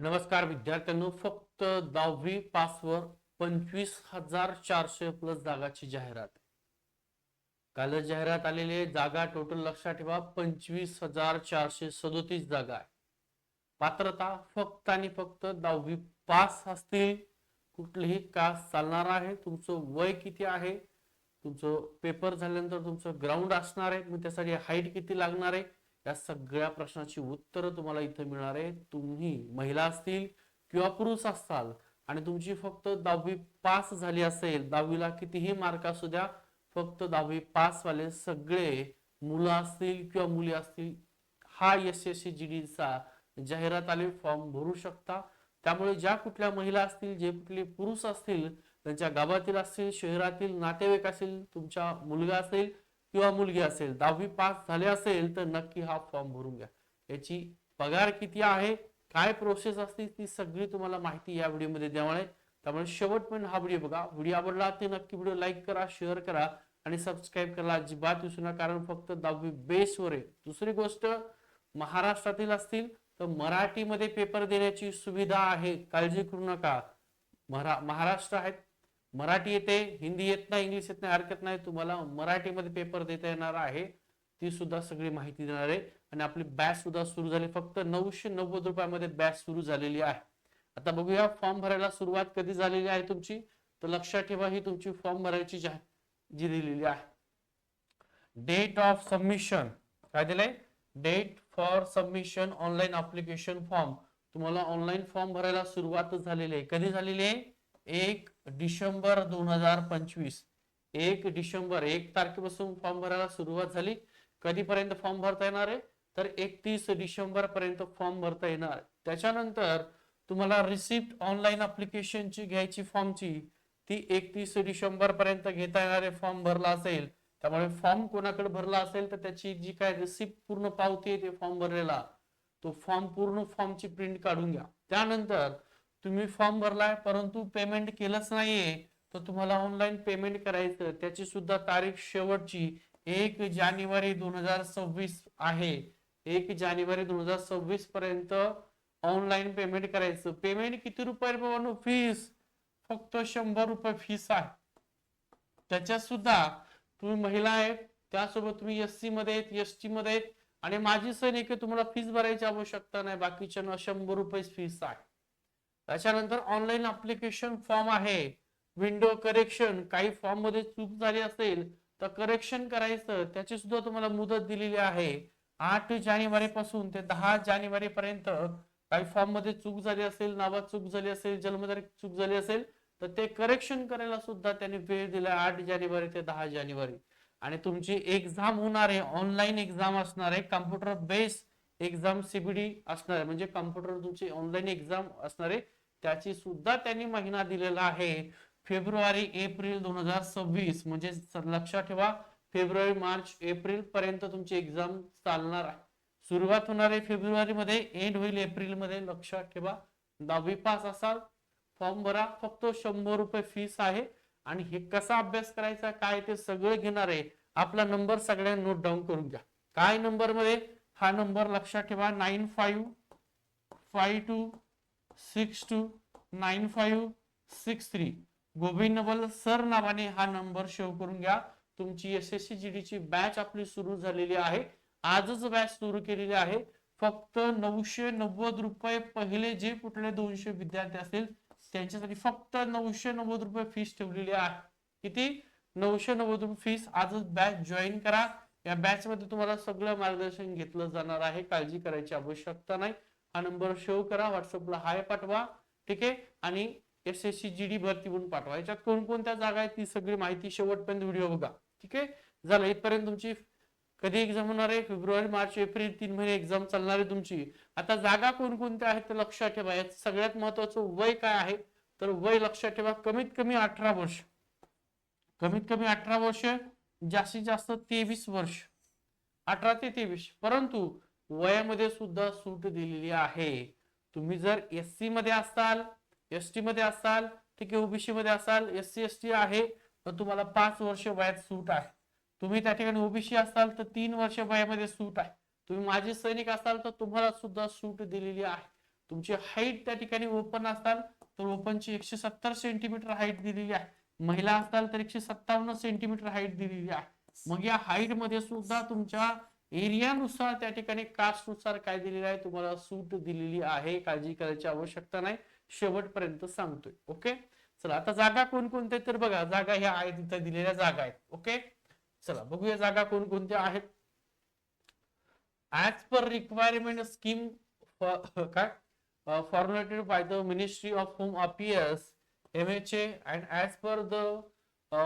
नमस्कार विद्यार्थ्यांनो, फक्त 10वी पासवर 25,400 प्लस जागाची जाहिरात. कालच जाहिरात आलेली आहे. जागा टोटल लक्षात ठेवा 25,437 जागा आहे. पात्रता फक्त आणि फक्त 10वी पास असतील. कुठलीही कास्ट चालणार आहे. तुमचं वय किती आहे, तुमचं पेपर झाल्यानंतर तुमचं ग्राउंड असणार आहे, मग त्यासाठी हाईट किती लागणार आहे, या सगळ्या प्रश्नाची उत्तरं तुम्हाला इथे मिळणार आहे. तुम्ही महिला असतील किंवा पुरुष असाल आणि तुमची फक्त 10वी पास झाली असेल, 10वीला कितीही मार्क असू द्या, फक्त 10वी पास वाले सगळे मुलं असतील किंवा मुली असतील, हा SSC चा जाहिरात आले फॉर्म भरू शकता. त्यामुळे ज्या कुठल्या महिला असतील, जे कुठले पुरुष असतील, त्यांच्या गावातील असतील, शहरातील नातेवाईक असेल, तुमचा मुलगा असेल किंवा मुलगी असेल, 10वी पास झाले असेल तर नक्की हा फॉर्म भरून घ्या. याची पगार किती आहे, काय प्रोसेस असते, ती सगळी तुम्हाला माहिती या व्हिडिओमध्ये देणार आहे. त्यामुळे शेवटपर्यंत हा व्हिडिओ बघा. व्हिडिओ आवडला तर नक्की व्हिडिओ लाईक करा, शेअर करा आणि सबस्क्राईब करायला अजिबात विसरू नका, कारण फक्त 10वी बेसवर आहे. दुसरी गोष्ट, महाराष्ट्रातील असतील तर मराठीमध्ये पेपर देण्याची सुविधा आहे, काळजी करू नका. महाराष्ट्र आहेत, मराठी येते, हिंदी येत नाही, इंग्लिश येत नाही, हरकत नाही, तुम्हाला मराठीमध्ये पेपर देता येणार आहे. ती सुद्धा सगळी माहिती देणार आहे. आणि आपली बॅच सुद्धा सुरू झाली, फक्त 990 रुपयामध्ये बॅच सुरू झालेली आहे. आता बघूया फॉर्म भरायला सुरुवात कधी झालेली आहे तुमची. तर लक्षात ठेवा, ही तुमची फॉर्म भरायची जी दिलेली आहे. डेट ऑफ सबमिशन काय दिलंय, date for submission online application form. तुम्हाला ऑनलाईन फॉर्म भरायला सुरुवात झालेली आहे. कधी झालेली आहे, 1 डिसेंबर 2025. 1 डिसेंबर 1 तारखेपासून फॉर्म भरायला सुरुवात झाली. कधीपर्यंत फॉर्म भरता येणार आहे, तर 31 डिसेंबर पर्यंत फॉर्म भरता येणार. त्याच्यानंतर तुम्हाला रिसिप्ट ऑनलाईन अप्लिकेशनची घ्यायची फॉर्मची, ती 31 डिसेंबर पर्यंत घेता येणार आहे. फॉर्म भरला असेल, त्यामुळे फॉर्म कोणाकडे भरला असेल तर त्याची जी काय रिसिप्ट पूर्ण पावती आहे, ते फॉर्म भरलेला, तो फॉर्म पूर्ण फॉर्मची प्रिंट काढून घ्या. त्यानंतर तुम्ही फॉर्म भरलाय परंतु पेमेंट केलंच नाहीये, तर तुम्हाला ऑनलाईन पेमेंट करायचं. त्याची सुद्धा तारीख शेवटची 1 जानेवारी 2026 आहे. 1 जानेवारी 2026 पर्यंत ऑनलाईन पेमेंट करायचं. पेमेंट किती रुपये, फीस फक्त 100 रुपये फीस आहे. त्याच्यात सुद्धा तुम्ही महिला आहेत, त्यासोबत तुम्ही SC मध्ये आहेत, ST मध्ये आहेत आणि माजी सैनिक, तुम्हाला फीस भरायची आवश्यकता नाही. बाकीच्या 100 रुपये फीस आहे. त्याच्यानंतर ऑनलाईन अप्लिकेशन फॉर्म आहे. विंडो करेक्शन, काही फॉर्म मध्ये चूक झाली असेल तर करेक्शन करायचं, त्याची सुद्धा तुम्हाला मुदत दिलेली आहे. 8 जानेवारी पासून ते 10 जानेवारी पर्यंत काही फॉर्म मध्ये चूक झाली असेल, नावात चूक झाली असेल, जन्मतारीख चूक झाली असेल, तर ते करेक्शन करायला सुद्धा त्यांनी वेळ दिला, 8 जानेवारी ते 10 जानेवारी. आणि तुमची एक्झाम होणार आहे, ऑनलाईन एक्झाम असणार आहे, कम्प्युटर बेस एक्झाम CBD असणार आहे, म्हणजे कम्प्युटर तुमची ऑनलाईन एक्झाम असणार आहे. त्याची सुद्धा त्यांनी महिना दिलेला आहे, फेब्रुवारी एप्रिल 2026. म्हणजे लक्षात ठेवा, फेब्रुवारी मार्च एप्रिल पर्यंत तुमची एक्झाम चालणार आहे. सुरुवात होणार आहे फेब्रुवारी मध्ये, एंड होईल एप्रिल मध्ये. लक्षात ठेवा, 10वी पास असाल फॉर्म भरा, फक्त 100 रुपये फीस आहे. आणि हे कसा अभ्यास करायचा काय ते सगळं घेणार आहे. आपला नंबर सगळ्यांना नोट डाऊन करून घ्या. काय नंबर मध्ये, हा नंबर लक्षात ठेवा, 9552629563. गोविंद नवल सर नावाने हा नंबर सेव्ह करून घ्या. तुमची SSC GD ची बॅच आपली सुरू झालेली आहे. आजच बॅच सुरू केलेली आहे. फक्त 990 रुपये. पहिले जे कुठले 200 विद्यार्थी असतील त्यांच्यासाठी फक्त 990 रुपये फीस ठेवलेली आहे. किती, 990 रुपये फीस. आजच बॅच जॉईन करा. या बॅच मध्ये तुम्हाला सगळं मार्गदर्शन घेतलं जाणार आहे, काळजी करायची आवश्यकता नाही. हा नंबर सेव्ह करा, व्हॉट्सअपला हाय पाठवा, ठीक आहे. आणि SSC GD भरती म्हणून पाठवा. याच्यात कोणकोणत्या जागा आहेत ती सगळी माहिती शेवटपर्यंत व्हिडिओ बघा, ठीक आहे. झालं, इथपर्यंत तुमची कधी एक्झाम होणार आहे, फेब्रुवारी मार्च एप्रिल 3 महिने एक्झाम चालणार आहे तुमची. आता जागा कोणकोणत्या आहेत ते लक्षात ठेवा. यात सगळ्यात महत्वाचं वय काय आहे, तर वय लक्षात ठेवा, कमीत कमी 18 वर्ष. कमीत कमी 18 वर्ष, जास्तीत जास्त 23 वर्ष, 18 ते 23. परंतु वयामध्ये सुद्धा सूट दिलेली आहे. तुम्ही जर SC मध्ये असाल, ST मध्ये असाल, ठीक आहे, OBC मध्ये असाल, SC ST आहे तर तुम्हाला 5 वर्ष वयात सूट आहे. तुम्ही त्या ठिकाणी OBC असाल तर 3 वर्ष वयामध्ये सूट आहे. तुम्ही माजी सैनिक असाल तर तुम्हाला सुद्धा सूट दिलेली आहे. तुमची हाईट त्या ठिकाणी ओपन असाल तर ओपनची 170 सेंटीमीटर हाईट दिलेली आहे, महिला असाल तर 157 सेंटीमीटर हाईट दिलेली आहे. मग या हाईट मध्ये सुद्धा तुमच्या एरियानुसार त्या ठिकाणी कास्ट नुसार काय दिलेलं आहे, तुम्हाला सूट दिलेली आहे, काळजी करायची आवश्यकता नाही, शेवटपर्यंत सांगतोय. ओके, चला आता जागा कोणकोणत्या, तर बघा जागा ह्या आहेत, इथं दिलेल्या जागा आहेत. ओके, चला बघूया जागा कोणकोणत्या आहेत. ऍज पर रिक्वायरमेंट स्कीम काय formulated by the Ministry of Home Affairs MHA and as per the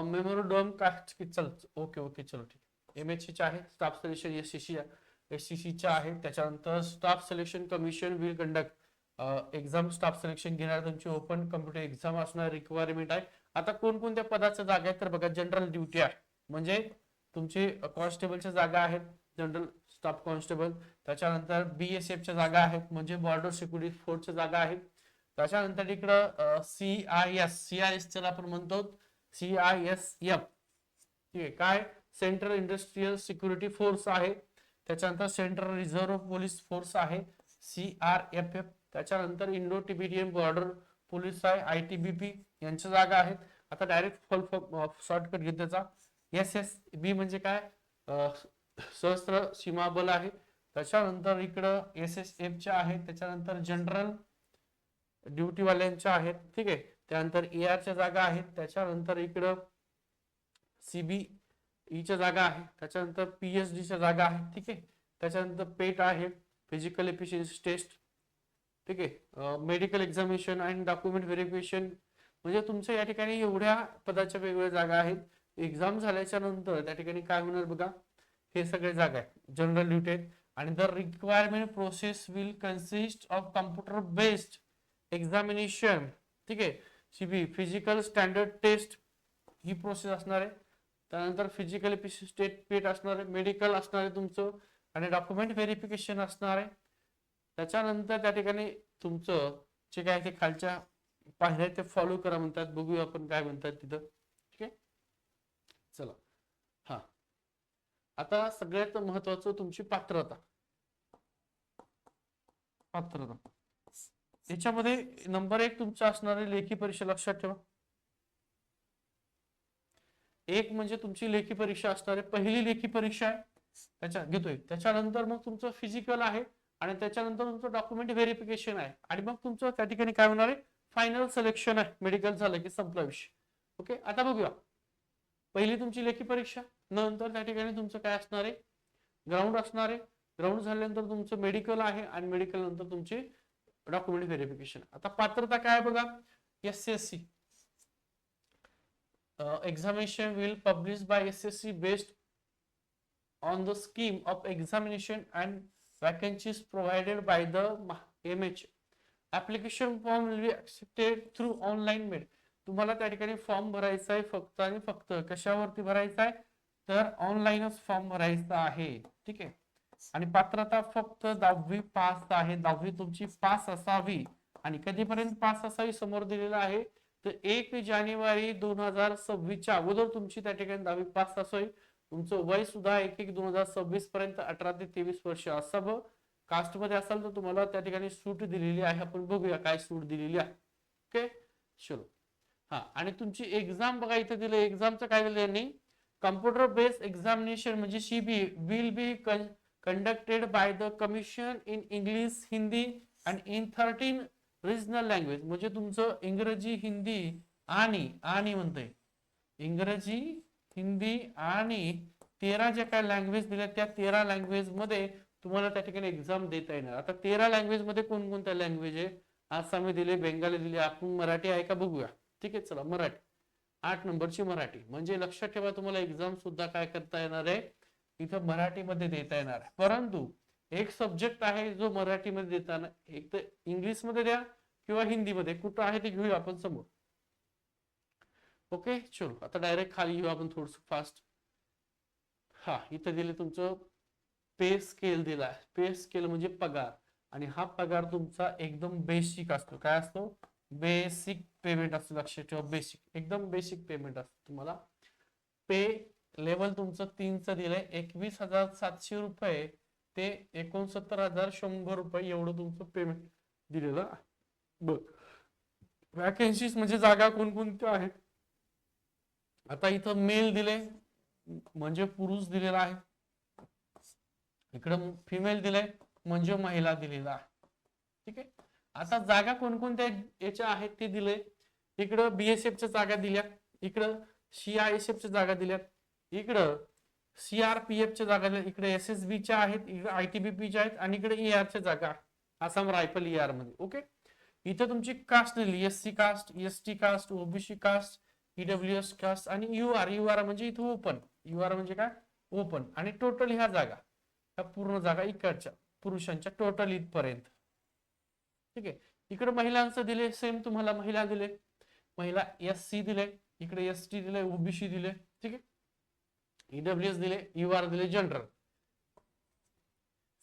memorandum चल ओके ओके चलो ठीक, MHA चे आहे, स्टाफ सिलेक्शन SCC चे आहे. त्याच्यानंतर staff selection commission will conduct exam, staff selection घेणार, तुमची ओपन कम्प्युटर एक्झाम असणार, रिक्वायरमेंट आहे. आता कोणकोणत्या पदाच्या जागा आहेत तर बघा, जनरल ड्युटी आहे म्हणजे तुमचे कॉन्स्टेबलच्या जागा आहेत, जनरल स्टाफ कॉन्स्टेबल. त्याच्यानंतर BSF च्या जागा आहेत म्हणजे बॉर्डर सिक्युरिटी फोर्सच्या जागा आहेत. त्याच्यानंतर इकडं CIS ला आपण म्हणतो CISF, ठीक आहे, काय सेंट्रल इंडस्ट्रियल सिक्युरिटी फोर्स आहे. त्याच्यानंतर सेंट्रल रिझर्व्ह पोलीस फोर्स आहे CRFF. त्याच्यानंतर इंडो टिबेटियन बॉर्डर पोलीस आहे ITBP, यांच्या जागा आहेत. आता डायरेक्ट शॉर्टकट घेत त्याचा, SSB म्हणजे काय सशस्त्र सीमा बल आहे. त्याच्यानंतर इकडं SSF च्या आहेत. त्याच्यानंतर जनरल ड्युटी वाल्यांच्या आहेत, ठीक आहे. त्यानंतर AR च्या जागा आहेत. त्याच्यानंतर इकडं CBE च्या जागा आहे. त्याच्यानंतर PSD च्या जागा आहेत, ठीक आहे. त्याच्यानंतर पेट आहे, फिजिकल एफिशियन्सी टेस्ट, ठीक आहे. Medical examination and document verification, म्हणजे तुमच्या या ठिकाणी एवढ्या पदाच्या वेगवेगळ्या जागा आहेत. एक्झाम झाल्याच्या नंतर त्या ठिकाणी काय होणार बघा, हे सगळे जागा आहेत, जनरल ड्युटी आहेत. आणि the requirement process will consist of computer based examination, ठीक आहे. CB फिजिकल स्टँडर्ड टेस्ट ही प्रोसेस असणार आहे. त्यानंतर फिजिकल पेट असणार आहे, मेडिकल असणार आहे तुमचं, आणि डॉक्युमेंट व्हेरिफिकेशन असणार आहे. त्याच्यानंतर त्या ठिकाणी तुमचं जे काय ते खालच्या पायऱ्या ते फॉलो करा म्हणतात, बघूया आपण काय म्हणतात तिथं, ठीक आहे. चला, हा आता सगळ्यात महत्वाचं तुमची पात्रता. याच्यामध्ये नंबर 1 तुमचं असणार आहे लेखी परीक्षा, लक्षात ठेवा. एक म्हणजे तुमची लेखी परीक्षा असणार आहे, पहिली लेखी परीक्षा आहे त्याच्या घेतोय. त्याच्यानंतर मग तुमचं फिजिकल आहे, आणि त्याच्यानंतर तुमचं डॉक्युमेंट व्हेरिफिकेशन आहे, आणि मग तुमचं त्या ठिकाणी काय होणार आहे, फायनल सिलेक्शन आहे. मेडिकल झालं की संपला विषय. ओके, आता बघूया, पहिली तुमची लेखी परीक्षा, नंतर त्या ठिकाणी तुमचं काय असणार आहे, ग्राउंड असणार आहे. ग्राउंड झाल्यानंतर तुमचं मेडिकल आहे, आणि मेडिकल नंतर तुमची डॉक्युमेंट व्हेरिफिकेशन. आता पात्रता काय बघा, SSC examination will published by SSC based on the scheme of examination and vacancies provided by the MH. Application form will be accepted through online mode. तुम्हाला त्या ठिकाणी फॉर्म भरायचा आहे फक्त आणि फक्त कशावरती भरायचा आहे तर ऑनलाईनच फॉर्म भरायचा आहे, ठीक आहे. आणि पात्रता फक्त 10वी पास आहे, 10वी तुमची पास असावी. आणि कधीपर्यंत पास असावी समोर दिलेला आहे तर 1 जानेवारी 2026 च्या अगोदर तुमची त्या ठिकाणी 10वी पास असावी. तुमचं वय सुद्धा 1/1/2026 पर्यंत 18 ते 23 वर्ष असावं. कास्ट मध्ये असाल तर तुम्हाला त्या ठिकाणी सूट दिलेली आहे, आपण बघूया काय सूट दिलेली आहे. ओके, चलो, हा. आणि तुमची एक्झाम बघा इथे दिले, एक्झामचं काय दिलं यांनी, कम्प्युटर बेस्ड एक्झामिनेशन म्हणजे CB will be conducted by the commission in English, Hindi and in 13 regional language. म्हणजे तुमचं इंग्रजी, हिंदी आणि म्हणतंय इंग्रजी, हिंदी आणि 13 ज्या काय लँग्वेज दिल्या त्या 13 लँग्वेज मध्ये तुम्हाला त्या ठिकाणी एक्झाम देता येणार. आता 13 लँग्वेज मध्ये कोणकोणत्या लँग्वेज आहे, आसामी दिले, बेंगाली दिले, आपण मराठी आहे का बघूया. ठीक आहे, चला मराठी, 8 नंबरची मराठी. म्हणजे लक्षात ठेवा तुम्हाला एक्झाम सुद्धा काय करता येणार आहे, इथं मराठीमध्ये देता येणार आहे. परंतु एक सब्जेक्ट आहे जो मराठीमध्ये देताना, एक तर इंग्लिश मध्ये द्या किंवा हिंदी मध्ये, कुठं आहे ते घेऊया आपण समोर. ओके, चलो आता डायरेक्ट खाली घेऊ आपण थोडस फास्ट. हा, इथं दिले तुमचं पे स्केल दिलाय. पे स्केल म्हणजे पगार, आणि हा पगार तुमचा एकदम बेसिक असतो. काय असतो, बेसिक पेमेंट असतो. लक्षात ठेवा, बेसिक, एकदम बेसिक पेमेंट असतो तुम्हाला. पे लेवल तुमचं 3चं दिलंय, 21,700 रुपये ते 69,100 रुपये एवढं तुमचं पेमेंट दिलेला आहे. बघ, वॅकन्सीज म्हणजे जागा कोणकोणत्या आहेत. आता इथं मेल दिले म्हणजे पुरुष दिलेला आहे, इकडं फिमेल दिले म्हणजे महिला दिलेला आहे. ठीक आहे. आता जागा कोणकोणत्या याच्या आहेत ते दिले. इकडं बीएसएफच्या जागा दिल्या, इकडं सीआयएसएफच्या जागा दिल्या, इकडं सीआरपीएफच्या जागा दिल्या, इकडे एसएसबीच्या आहेत, इकडे आयटीबीपीच्या आहेत आणि इकडे ईआरच्या जागा, आसाम रायफल ईआर मध्ये. ओके. इथं तुमची कास्ट दिली, SC caste, ST caste, OBC caste, EWS caste आणि यूआर. यूआर म्हणजे इथं ओपन, यूआर म्हणजे काय ओपन. आणि टोटल ह्या जागा, ह्या पूर्ण जागा इकडच्या पुरुषांच्या टोटल इथपर्यंत. ठीक आहे. इकडे महिलांचं दिले सेम, तुम्हाला महिला दिले, महिला एससी दिले, इकडे एसटी दिले, ओबीसी दिले. ठीक आहे. ईडब्ल्यूएस दिले, यूआर दिले, जनरल.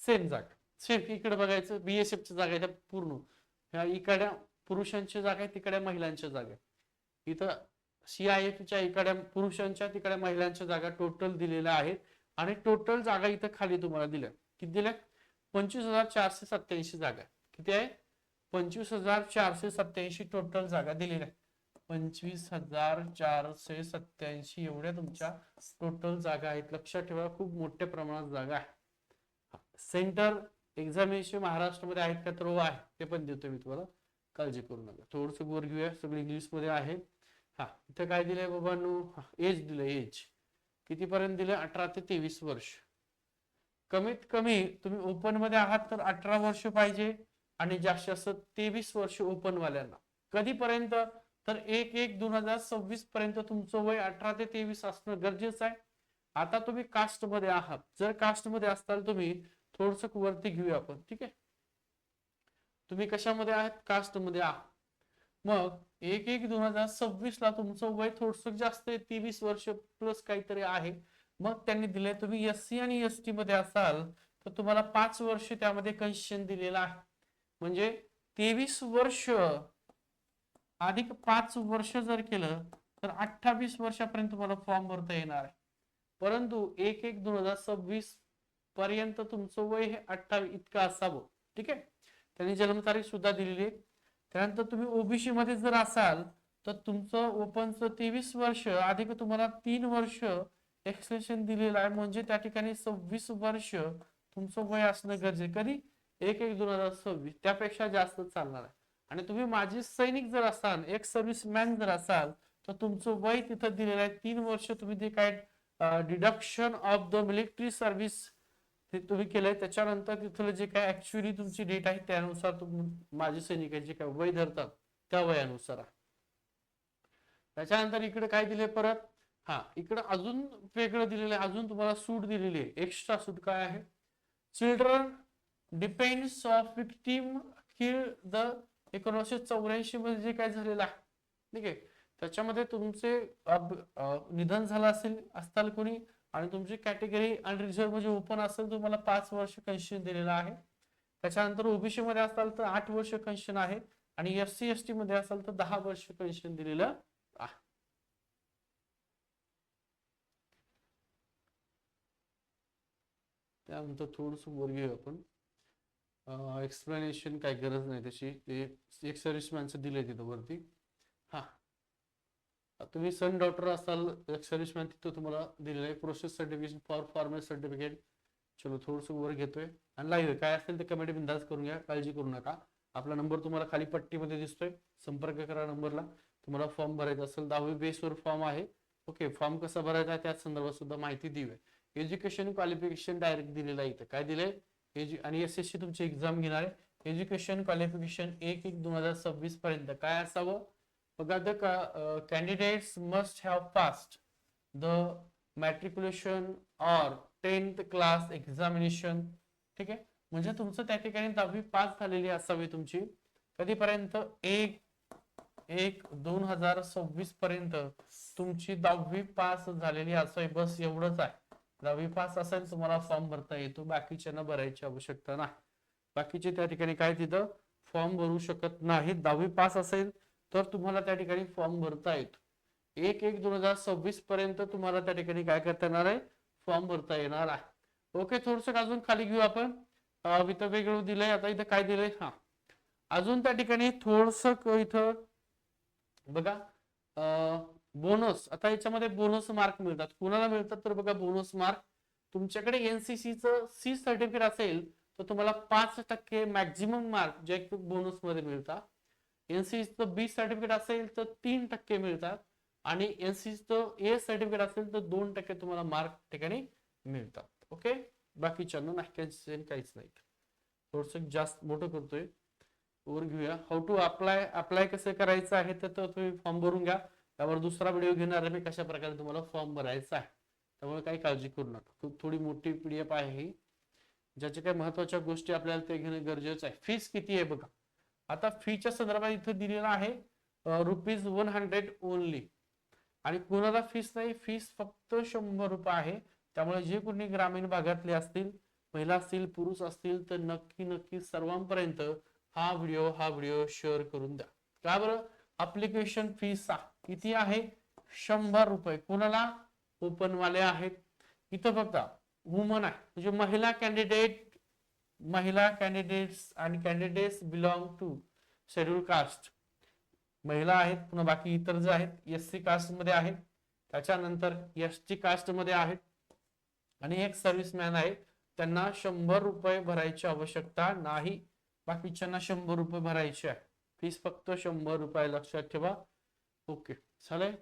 सेम जागा सेम. इकडे बघायचं बीएसएफच्या जागा आहेत पूर्ण, ह्या इकडे पुरुषांच्या जागा आहे, तिकडे महिलांच्या जागा. इथं सीआयएफच्या इकडे पुरुषांच्या तिकडे महिलांच्या जागा टोटल दिलेल्या आहेत. आणि टोटल जागा इथं खाली तुम्हाला दिल्या, किती दिल्या, 25,487 जागा. किती आहे, 25,487 टोटल जागा दिलेल्या. 25,487 एवढ्या तुमच्या टोटल जागा आहेत. लक्षात ठेवा, खूप मोठ्या प्रमाणात जागा आहे. सेंटर एक्झामिनेशन महाराष्ट्रामध्ये आहेत का, तर आहे, ते पण देतो मी तुम्हाला, काळजी करू नका. थोडस वर घेऊया, सगळं इंग्लिश मध्ये आहे. हा, इथं काय दिलंय बाबांनो, एज दिलंय. एज किती पर्यंत दिलं, 18 ते 23 वर्ष. कमीत कमी तुम्ही ओपन मध्ये आहात तर 18 वर्ष पाहिजे, आणि जास्त जास्त 23 वर्ष ओपन वाल्यांना. कधीपर्यंत, तर 1/1/2026 पर्यंत तुमचं वय 18 ते 23 असणं गरजेचं आहे. आता तुम्ही कास्ट मध्ये आहात, जर कास्ट मध्ये असताल तुम्ही, थोडस वरती घेऊया आपण. ठीक आहे. तुम्ही कशामध्ये आहात, कास्ट मध्ये आहात. मग 1/1/2026 ला तुमचं वय थोडस जास्त आहे, 23 वर्ष प्लस काहीतरी आहे. मग त्यांनी दिले, तुम्ही एससी आणि एसटी मध्ये असाल तर तुम्हाला 5 वर्ष त्यामध्ये कन्सेशन दिलेलं आहे. म्हणजे 23 वर्ष अधिक 5 वर्ष जर केलं तर 28 वर्षापर्यंत तुम्हाला फॉर्म भरता येणार आहे. परंतु 1/1/2026 पर्यंत तुमचं वय हे 28 इतकं असावं. ठीक आहे. त्यांनी जन्मतारीख सुद्धा दिलेली आहे. त्यानंतर तुम्ही ओबीसी मध्ये जर असाल तर तुमचं ओपनचं 23 वर्ष अधिक तुम्हाला 3 वर्ष एक्सटेन्शन दिलेलं आहे. म्हणजे त्या ठिकाणी 26 वर्ष तुमचं वय असणं गरजेचं. कधी, 1/1/2026, त्यापेक्षा जास्त चालणार आहे. आणि तुम्ही माजी सैनिक जर असाल, एक सर्व्हिसमॅन जर असाल तर तुमचं वय तिथं दिलेलं आहे 3 वर्ष. तुम्ही ते काय deduction of the military service ते तुम्ही केलंय, त्याच्यानंतर तिथलं जे काय ऍक्च्युअली तुमची डेट आहे त्यानुसार तुम्ही माजी सैनिकांचे काय वय धरतात त्या वयानुसार. त्याच्यानंतर इकडे काय दिले परत, हा इकडे अजून वेगळं दिलेलं आहे, अजून तुम्हाला सूट दिलेली आहे, एक्स्ट्रा सूट. काय आहे, children depends of victim kill the 1984 मध्ये जे काय झालेलं आहे. ठीक आहे. त्याच्यामध्ये तुमचे निधन झालं असेल असताल कोणी, आणि तुमची कॅटेगरी अनरिझर्व म्हणजे ओपन असेल, तुम्हाला 5 वर्ष कन्सेशन दिलेलं आहे. त्याच्यानंतर ओबीसी मध्ये असाल तर 8 वर्ष कन्सेशन आहे, आणि एससी एसटी मध्ये असाल तर 10 वर्ष कन्सेशन दिलेलं आहे. त्यानंतर थोडस वर घेऊ आपण. एक्सप्लेनेशन काय गरज नाही त्याची, ते एक सर्व्हिसमॅनचं दिलंय तिथं वरती. हा, तुम्ही सन डॉक्टर असाल, एक सर्व्हिसमॅन तिथं तुम्हाला दिलेलं आहे. Process certification for pharmacy certificate. चलो थोडस वर घेतोय आणि लाईव्ह काय असेल ते कमेंट बिंदास करून घ्या, काळजी करू नका. आपला नंबर तुम्हाला खाली पट्टीमध्ये दिसतोय, संपर्क करा नंबरला. तुम्हाला फॉर्म भरायचा असेल 10वी बेसवर फॉर्म आहे. ओके. फॉर्म कसा भरायचा आहे त्या संदर्भात सुद्धा माहिती दिली. एज्युकेशन क्वालिफिकेशन डायरेक्ट दिलेलं आहे इथं. काय दिलंय, आणि एसएससी तुमची एक्झाम घेणार आहे. एज्युकेशन क्वालिफिकेशन 1/1/2026 पर्यंत काय असावं बघा. The candidates must have passed the matriculation or 10th class examination. ठीक आहे. म्हणजे तुमचं त्या ठिकाणी 10वी पास झालेली असावी तुमची. कधीपर्यंत, 1/1/2026 पर्यंत तुमची 10वी पास झालेली असावी. बस एवढंच आहे. 10वी पास असेल तुम्हाला फॉर्म भरता येतो, बाकीच्यांना भरायची आवश्यकता नाही. बाकीचे त्या ठिकाणी काय तिथं फॉर्म भरू शकत नाहीत. 10वी पास असेल तर तुम्हाला त्या ठिकाणी फॉर्म भरता येतो. 1/1/2026 पर्यंत तुम्हाला त्या ठिकाणी काय करता येणार आहे, फॉर्म भरता येणार आहे. ओके. थोडस अजून खाली घेऊ आपण. इथं वेगळं दिलंय. आता इथं काय दिलंय, हा अजून त्या ठिकाणी थोडस इथं बघा बोनस, आता याच्यामध्ये बोनस मार्क मिळतात. कुणाला मिळतात तर बघा बोनस मार्क, तुमच्याकडे एनसीसीचं सी सर्टिफिकेट असेल तर तुम्हाला 5% मॅक्झिमम मार्क जे बोनस मध्ये मिळतात. एनसीसीचं बी सर्टिफिकेट असेल तर 3% मिळतात आणि एनसीसीचं ए सर्टिफिकेट असेल तर 2% तुम्हाला मार्क ठिकाणी मिळतात. ओके, बाकीच्यांना नाही, काहीच नाही. थोडस जास्त मोठं करतोय, वर घेऊया. हाऊ टू अप्लाय कसं करायचं आहे तर तुम्ही फॉर्म भरून घ्या. त्यावर दुसरा व्हिडिओ घेणार आहे मी कशा प्रकारे तुम्हाला फॉर्म भरायचा आहे, त्यामुळे काही काळजी करू नका. खूप थोडी मोठी पीडीएफ आहे ही, ज्याच्या काही महत्वाच्या गोष्टी आपल्याला ते घेणं गरजेचं आहे. फीस किती आहे बघा. आता फीच्या संदर्भात इथं दिलेलं आहे ₹100 ओनली, आणि कोणाला फीस नाही, फीस फक्त 100 रुपये आहे. त्यामुळे जे कोणी ग्रामीण भागातले असतील, महिला असतील, पुरुष असतील, तर नक्की सर्वांपर्यंत हा व्हिडिओ शेअर करून द्या. का बरं, अप्लिकेशन फीस किती आहे? 100 रुपये. कोणाला? ओपन वाले आहेत. इथं बघा वुमन आहे म्हणजे महिला कॅन्डिडेट्स आणि candidates belong to schedule caste, महिला आहेत. पुन्हा बाकी इतर जे आहेत एससी कास्ट मध्ये आहेत, त्याच्यानंतर एसटी कास्ट मध्ये आहेत, आणि एक सर्व्हिसमॅन आहे. त्यांना 100 रुपये भरायची आवश्यकता नाही, बाकीच्यांना 100 रुपये भरायचे आहे. फीस फक्त 100 रुपये, लक्षात ठेवा. ओके, चालेल.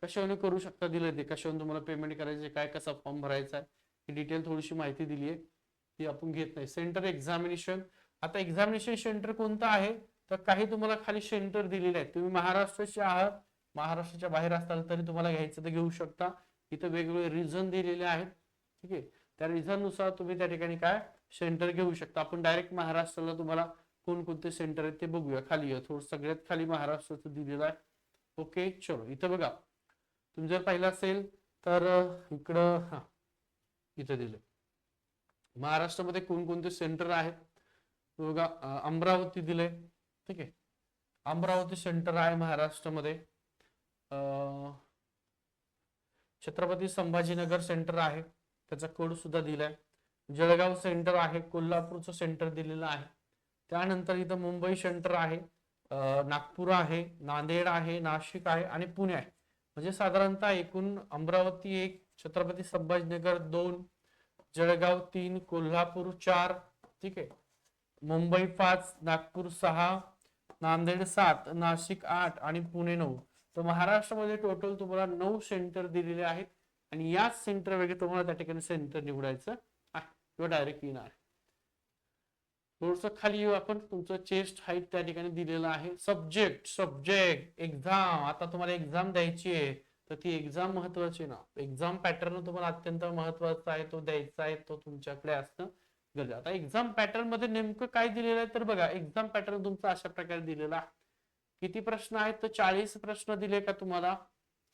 कशाने करू शकता दिले ते, कशाने तुम्हाला पेमेंट करायचे, काय कसा फॉर्म भरायचा आहे, ही डिटेल थोडीशी माहिती दिली आहे, ती आपण घेत नाही. सेंटर एक्झामिनेशन, आता एक्झामिनेशन सेंटर कोणतं आहे तर काही तुम्हाला खाली सेंटर दिलेले आहेत. तुम्ही महाराष्ट्राचे आहात, महाराष्ट्राच्या बाहेर असाल तरी तुम्हाला घ्यायचं तर घेऊ शकता. इथं वेगवेगळे रिझन दिलेले आहेत. ठीक आहे, त्या रिझन नुसार तुम्ही त्या ठिकाणी काय सेंटर घेऊ शकता. आपण डायरेक्ट महाराष्ट्राला तुम्हाला कोणकोणते सेंटर आहेत ते बघूया. खाली थोडं सगळ्यात खाली महाराष्ट्राचं दिलेलं आहे. ओके, चलो इथं बघा, तुम्ही जर पाहिलं असेल तर इकडं इथं दिलं महाराष्ट्रामध्ये कोणकोणते सेंटर आहेत बघा. अमरावती दिले. ठीक आहे, अमरावती सेंटर आहे महाराष्ट्रामध्ये. छत्रपती संभाजीनगर सेंटर आहे, त्याचा कोड सुद्धा दिलाय. जळगाव सेंटर आहे, कोल्हापूरचं सेंटर दिलेलं आहे. त्यानंतर इथं मुंबई सेंटर आहे, नागपूर आहे, नांदेड आहे, नाशिक आहे आणि पुणे आहे. म्हणजे साधारणतः एकूण अमरावती 1, छत्रपती संभाजीनगर 2, जळगाव 3, कोल्हापूर 4, ठीक आहे, मुंबई 5, नागपूर 6, नांदेड 7, नाशिक 8 आणि पुणे 9. तर महाराष्ट्रामध्ये टोटल तुम्हाला 9 सेंटर दिलेले आहेत, आणि याच सेंटर वगैरे तुम्हाला त्या ठिकाणी सेंटर निवडायचं आहे किंवा डायरेक्ट येणार. थोडस खाली येऊ आपण. तुमचं चेस्ट हाईट त्या ठिकाणी दिलेलं आहे. सब्जेक्ट एक्झाम, आता तुम्हाला एक्झाम द्यायची आहे तर ती एक्झाम महत्वाची ना. एक्झाम पॅटर्न तुम्हाला अत्यंत महत्वाचा आहे, तो द्यायचा आहे, तो तुमच्याकडे असणं गरजेचं. आता एक्झाम पॅटर्न मध्ये नेमकं काय दिलेलं आहे तर बघा, एक्झाम पॅटर्न तुमचा अशा प्रकारे दिलेला आहे. किती प्रश्न आहेत तर 40 प्रश्न दिले का तुम्हाला.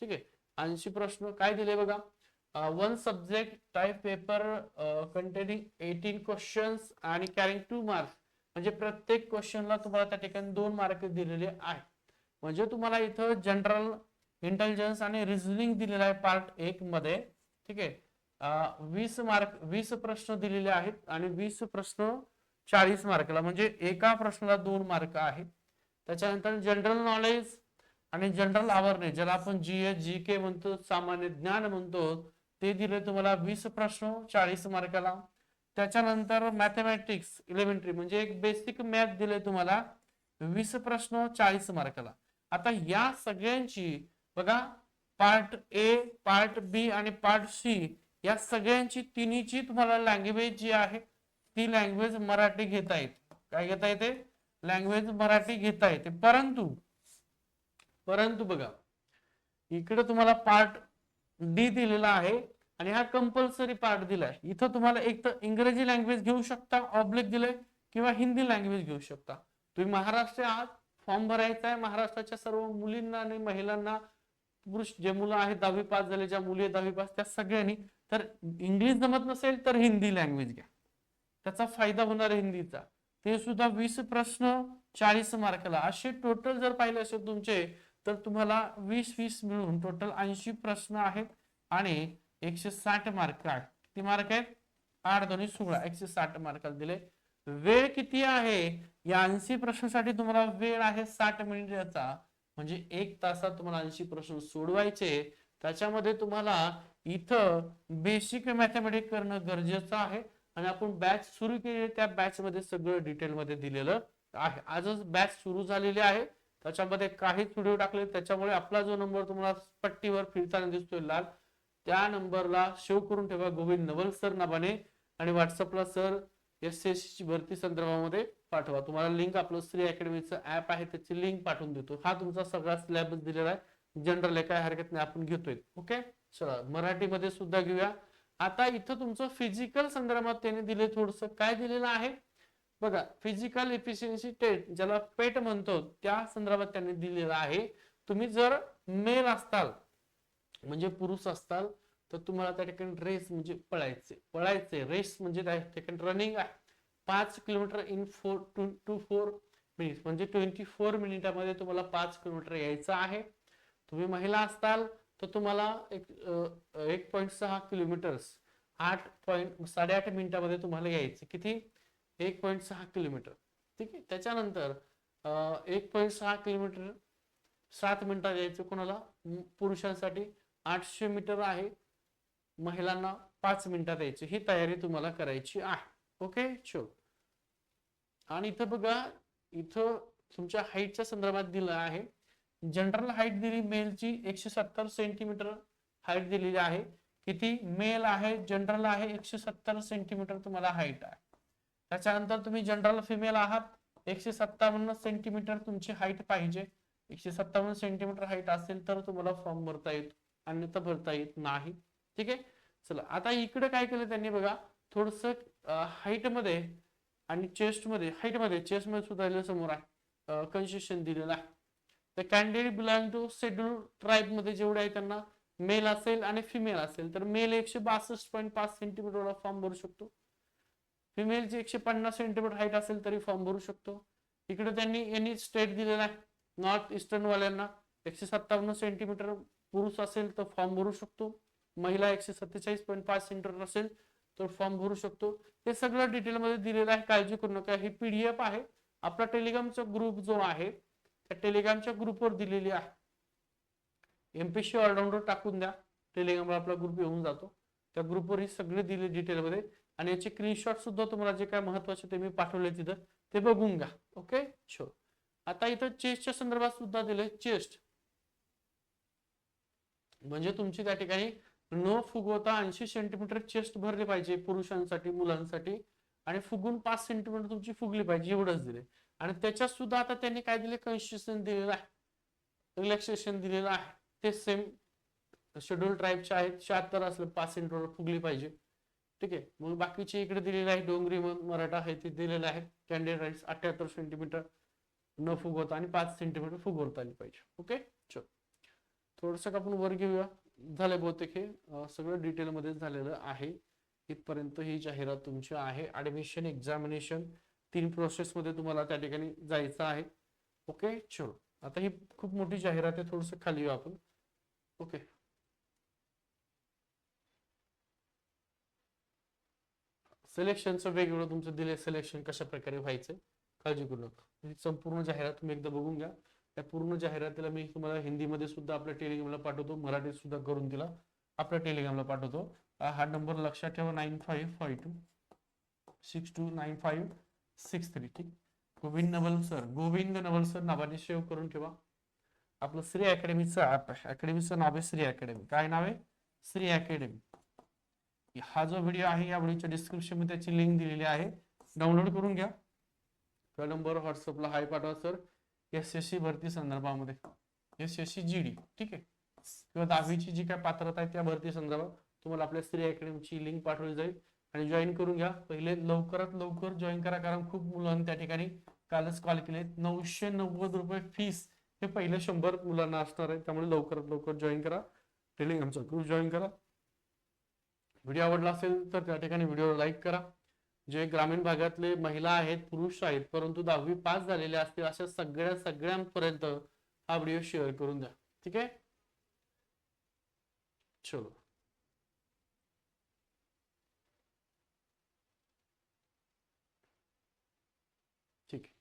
ठीक आहे, 80 प्रश्न काय दिले बघा. 1 subject type paper containing 18 questions आणि कॅरिंग 2 मार्क्स, म्हणजे प्रत्येक क्वेश्चनला तुम्हाला त्या ठिकाणी 2 मार्क दिलेले आहेत. म्हणजे तुम्हाला इथं जनरल इंटेलिजन्स आणि रिझनिंग दिलेला आहे पार्ट 1 मध्ये. ठीक आहे, 20 प्रश्न दिलेले आहेत आणि 20 प्रश्न 40 मार्कला, म्हणजे एका प्रश्नाला 2 मार्क आहेत. त्याच्यानंतर जनरल नॉलेज आणि जनरल अवेअरनेस, ज्याला आपण जीएस जीके म्हणतो, सामान्य ज्ञान म्हणतो, ते दिले तुम्हाला 20 प्रश्न 40 मार्काला. त्याच्यानंतर मॅथमॅटिक्स एलिमेंटरी, म्हणजे एक बेसिक मॅथ दिले तुम्हाला 20 प्रश्न 40 मार्काला. आता या सगळ्यांची बघा, पार्ट ए, पार्ट बी आणि पार्ट सी, या सगळ्यांची तिन्हीची तुम्हाला लँग्वेज जी आहे ती लँग्वेज मराठी घेता येते. काय घेता येते? लँग्वेज मराठी घेता येते. परंतु बघा, इकडे तुम्हाला पार्ट डी दिलेला आहे आणि हा कंपल्सरी पार्ट दिलाय. इथं तुम्हाला एक तर इंग्रजी लँग्वेज घेऊ शकता, ऑब्लिक दिले, किंवा हिंदी लँग्वेज घेऊ शकता. तुम्ही महाराष्ट्र आहात, फॉर्म भरायचा आहे. महाराष्ट्राच्या सर्व मुलींना आणि महिलांना, पुरुष जे मुलं आहेत 10वी पास झाले, ज्या मुली 10वी पास, त्या सगळ्यांनी, तर इंग्लिश जमत नसेल तर हिंदी लँग्वेज घ्या, त्याचा फायदा होणार आहे हिंदीचा. ते सुद्धा 20 प्रश्न 40 मार्काला. असे टोटल जर पाहिले असेल तुमचे, तर तुम्हाला 20 मिळून टोटल 80 प्रश्न आहेत आणि 160 मार्क आहेत. किती मार्क आहेत? 8 2 16, 160 मार्काला दिले. वेळ किती आहे या 80 प्रश्नासाठी तुम्हाला वेळ आहे 60 मिनिटाचा, म्हणजे 1 तासात तुम्हाला 80 प्रश्न सोडवायचे. त्याच्यामध्ये तुम्हाला इथं बेसिक मॅथमॅटिक्स करणं गरजेचं आहे. आणि आपण बॅच सुरू केली, त्या बॅच मध्ये सगळं डिटेल मध्ये दिलेलं आहे. आजच बॅच सुरू झालेली आहे, त्याच्यामध्ये काहीच व्हिडिओ टाकले, त्याच्यामुळे आपला जो नंबर तुम्हाला पट्टीवर फिरताना दिसतोय लाल, त्या नंबरला सेव्ह करून ठेवा, गोविंद नवल सर नावाने. आणि व्हॉट्सअपला सर SSC ची भरती संदर्भामध्ये पाठवा. तुम्हाला लिंक आपलं श्री अकॅडमीचं ऍप आहे, त्याची लिंक पाठवून देतो. हा तुमचा सगळा सिलेबस दिलेला आहे, जनरल आहे, काय हरकत नाही, आपण घेतोय. ओके, चला मराठीमध्ये सुद्धा घेऊया. आता इथं तुमचं फिजिकल संदर्भात त्यांनी दिले, थोडस काय दिलेलं आहे बघा. फिजिकल एफिशियन्सी टेस्ट, ज्याला पेट म्हणतो, त्या संदर्भात त्यांनी दिलेलं आहे. तुम्ही जर मेल असताल, म्हणजे पुरुष असताल, तर तुम्हाला त्या ठिकाणी रेस म्हणजे पळायचे रेस म्हणजे त्या ठिकाणी रनिंग आहे. 5 किलोमीटर इन 4 to 4 मिनिट्स, म्हणजे 24 मिनिटामध्ये तुम्हाला 5 किलोमीटर यायचं आहे. तुम्ही महिला असताल तर तुम्हाला 1.6 किलोमीटर 8.8 मिनिटामध्ये तुम्हाला यायचं. किती? 1.6 किलोमीटर. ठीक आहे. त्याच्यानंतर 1.6 किलोमीटर 7 मिनिटात यायचं कोणाला? पुरुषांसाठी 800 मीटर आहे, महिलांना 5 मिनिटात यायची. ही तयारी तुम्हाला करायची आहे. ओके, चलो. आणि इथं बघा, इथं तुमच्या हाईटच्या संदर्भात दिलं आहे. जनरल हाईट दिली मेलची 170 सेंटीमीटर हाईट दिलेली आहे. किती? मेल आहे, जनरल आहे, 170 सेंटीमीटर तुम्हाला हाईट आहे. त्याच्यानंतर तुम्ही जनरल फिमेल आहात, 157 सेंटीमीटर तुमची हाईट पाहिजे. 157 सेंटीमीटर हाईट असेल तर तुम्हाला फॉर्म भरता येतो, अन्यथा भरता येत नाही. ठीक आहे. चला, आता इकडे काय केलं त्यांनी बघा, थोडस हाईट मध्ये आणि चेस्ट मध्ये, हाईट मध्ये चेस्ट मध्ये सुद्धा समोर आहे कन्सेशन दिलेलं आहे. The candidate belong to schedule tribe मध्ये जेवढे आहे त्यांना मेल असेल आणि फिमेल असेल तर मेल 162.5 सेंटीमीटरला फॉर्म भरू शकतो. फिमेलची 150 सेंटीमीटर हाईट असेल तरी फॉर्म भरू शकतो. इकडे त्यांनी एनी स्टेट दिलेला आहे. नॉर्थ ईस्टर्न वाल्यांना 157 सेंटीमीटर पुरुष असेल तर फॉर्म भरू शकतो. महिला 147.5 सेंटीमीटर असेल तर फॉर्म भरू शकतो. हे सगळं डिटेल मध्ये दिलेलं आहे, काळजी करू नका. ही PDF आहे, आपला टेलिग्रामचा ग्रुप जो आहे त्या टेलिग्रामच्या ग्रुपवर दिलेली आहे. MPSC ऑलराऊंडर टाकून द्या, टेलिग्रामला आपला ग्रुप येऊन जातो. त्या ग्रुपवर ही सगळे दिले डिटेल मध्ये, आणि याचे स्क्रीनशॉट सुद्धा तुम्हाला जे काय महत्वाचे ते मी पाठवले तिथं, ते बघून घ्या. Okay, show. आता इथं चेस्टच्या संदर्भात सुद्धा दिले. चेस्ट म्हणजे तुमची त्या ठिकाणी न फुगवता 80 सेंटीमीटर चेस्ट भरले पाहिजे पुरुषांसाठी, मुलांसाठी, आणि फुगून 5 सेंटीमीटर तुमची फुगली पाहिजे, एवढंच दिले. आणि त्याच्यात सुद्धा आता त्यांनी काय दिले, कन्सेशन दिलेलं आहे, रिलॅक्सेशन दिलेलं आहे. ते सेम शेड्यूल ट्राईबचे आहेत, 76 असलं 5 सेंटीमीटर फुगली पाहिजे. ठीक आहे. मग बाकीचे इकडे दिलेले आहे, डोंगरी मराठा आहे ते दिलेले आहे. कॅन्डिडेट राईट्स 78 सेंटीमीटर न फुगवता आणि 5 सेंटीमीटर फुगवता आली पाहिजे. ओके, चल थोडस आपण वर घेऊया. झाले बहुतेक हे सगळं डिटेल मध्ये झालेलं आहे. इथपर्यंत ही जाहिरात तुमची आहे. ऍडमिशन एक्झामिनेशन 3 प्रोसेस मध्ये तुम्हाला त्या ठिकाणी जायचं आहे. ओके, चलो. आता ही खूप मोठी जाहिरात आहे, थोडस खाली येऊ आपण. ओके, सिलेक्शनचं वेगवेगळं तुमचं दिले, सिलेक्शन कशा प्रकारे व्हायचं, काळजी करू नका. संपूर्ण जाहिरात तुम्ही एकदा बघून घ्या. त्या पूर्ण जाहिरातीला मी तुम्हाला हिंदीमध्ये सुद्धा आपल्या टेलिग्रामला पाठवतो, मराठीत सुद्धा करून तिला आपल्या टेलिग्रामला पाठवतो. हा नंबर लक्षात ठेवा, 9552629563. ठीक. गोविंद नवल सर नावाने सेव्ह करून ठेवा. आपलं श्री अकॅडमीचं ऍप आहे, अकॅडमीचं नाव आहे श्री अकॅडमी. काय नाव आहे? श्री अकॅडमी. हा जो व्हिडिओ आहे या व्हिडिओच्या डिस्क्रिप्शन मध्ये त्याची लिंक दिलेली आहे, डाउनलोड करून घ्या. त्या नंबर व्हॉट्सअपला हाय पाठवा सर, SSC भरती संदर्भामध्ये, SSC GD. ठीक आहे, किंवा 10वीची जी काय पात्रता आहे त्या भरती संदर्भात तुम्हाला आपल्या श्री अकॅडमीची लिंक पाठवली जाईल, आणि जॉईन करून घ्या. पहिले लवकरात लवकर जॉईन करा, कारण खूप मुलांनी त्या ठिकाणी कालच कॉल केले. 990 रुपये फीस हे पहिले 100 मुलांना असणार आहे, त्यामुळे लवकरात लवकर जॉईन करा, टेलिग्रामचा ग्रुप जॉईन करा. व्हिडिओ आवडला असेल तर त्या ठिकाणी व्हिडिओला लाईक करा. जे ग्रामीण भागातले महिला आहेत, पुरुष आहेत, परंतु 10वी पास झालेले असतील अशा सगळ्यांपर्यंत हा व्हिडिओ शेअर करून द्या. ठीक आहे, चलो. ठीक आहे.